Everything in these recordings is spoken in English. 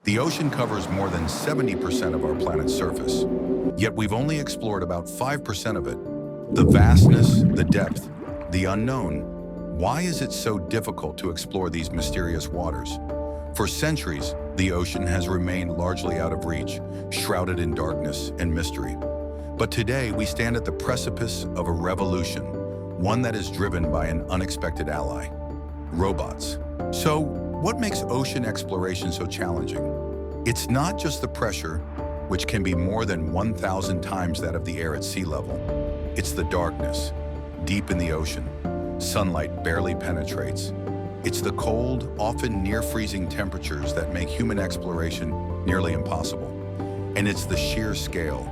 The ocean covers more than 70% of our planet's surface, yet we've only explored about 5% of it. The vastness, the depth, the unknown. Why is it so difficult to explore these mysterious waters? For centuries, the ocean has remained largely out of reach, shrouded in darkness and mystery. But today, we stand at the precipice of a revolution, one that is driven by an unexpected ally: robots. So, what makes ocean exploration so challenging? It's not just the pressure, which can be more than 1,000 times that of the air at sea level. It's the darkness, deep in the ocean. Sunlight barely penetrates. It's the cold, often near-freezing temperatures that make human exploration nearly impossible. And it's the sheer scale.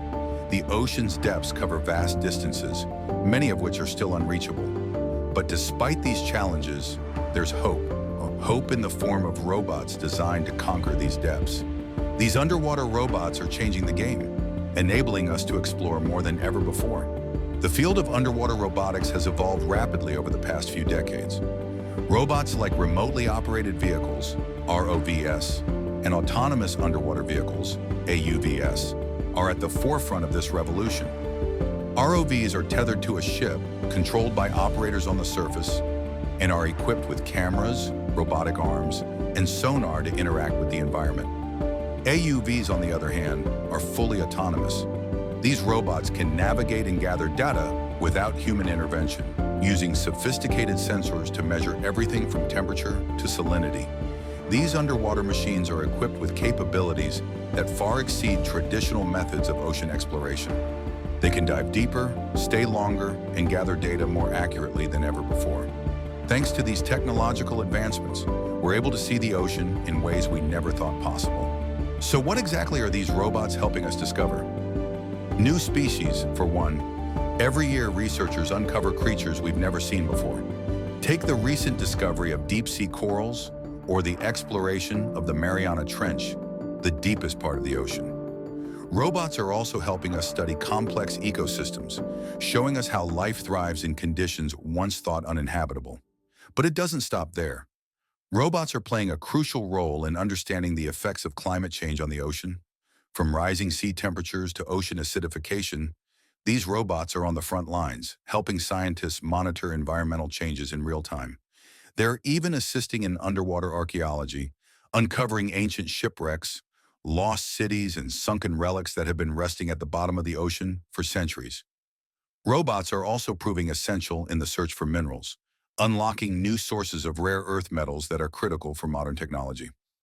The ocean's depths cover vast distances, many of which are still unreachable. But despite these challenges, there's hope. Hope in the form of robots designed to conquer these depths. These underwater robots are changing the game, enabling us to explore more than ever before. The field of underwater robotics has evolved rapidly over the past few decades. Robots like remotely operated vehicles, ROVs, and autonomous underwater vehicles, AUVs, are at the forefront of this revolution. ROVs are tethered to a ship, controlled by operators on the surface, and are equipped with cameras, robotic arms, and sonar to interact with the environment. AUVs, on the other hand, are fully autonomous. These robots can navigate and gather data without human intervention, using sophisticated sensors to measure everything from temperature to salinity. These underwater machines are equipped with capabilities that far exceed traditional methods of ocean exploration. They can dive deeper, stay longer, and gather data more accurately than ever before. Thanks to these technological advancements, we're able to see the ocean in ways we never thought possible. So what exactly are these robots helping us discover? New species, for one. Every year, researchers uncover creatures we've never seen before. Take the recent discovery of deep-sea corals or the exploration of the Mariana Trench, the deepest part of the ocean. Robots are also helping us study complex ecosystems, showing us how life thrives in conditions once thought uninhabitable. But it doesn't stop there. Robots are playing a crucial role in understanding the effects of climate change on the ocean. From rising sea temperatures to ocean acidification, these robots are on the front lines, helping scientists monitor environmental changes in real time. They're even assisting in underwater archaeology, uncovering ancient shipwrecks, lost cities, and sunken relics that have been resting at the bottom of the ocean for centuries. Robots are also proving essential in the search for minerals, unlocking new sources of rare earth metals that are critical for modern technology.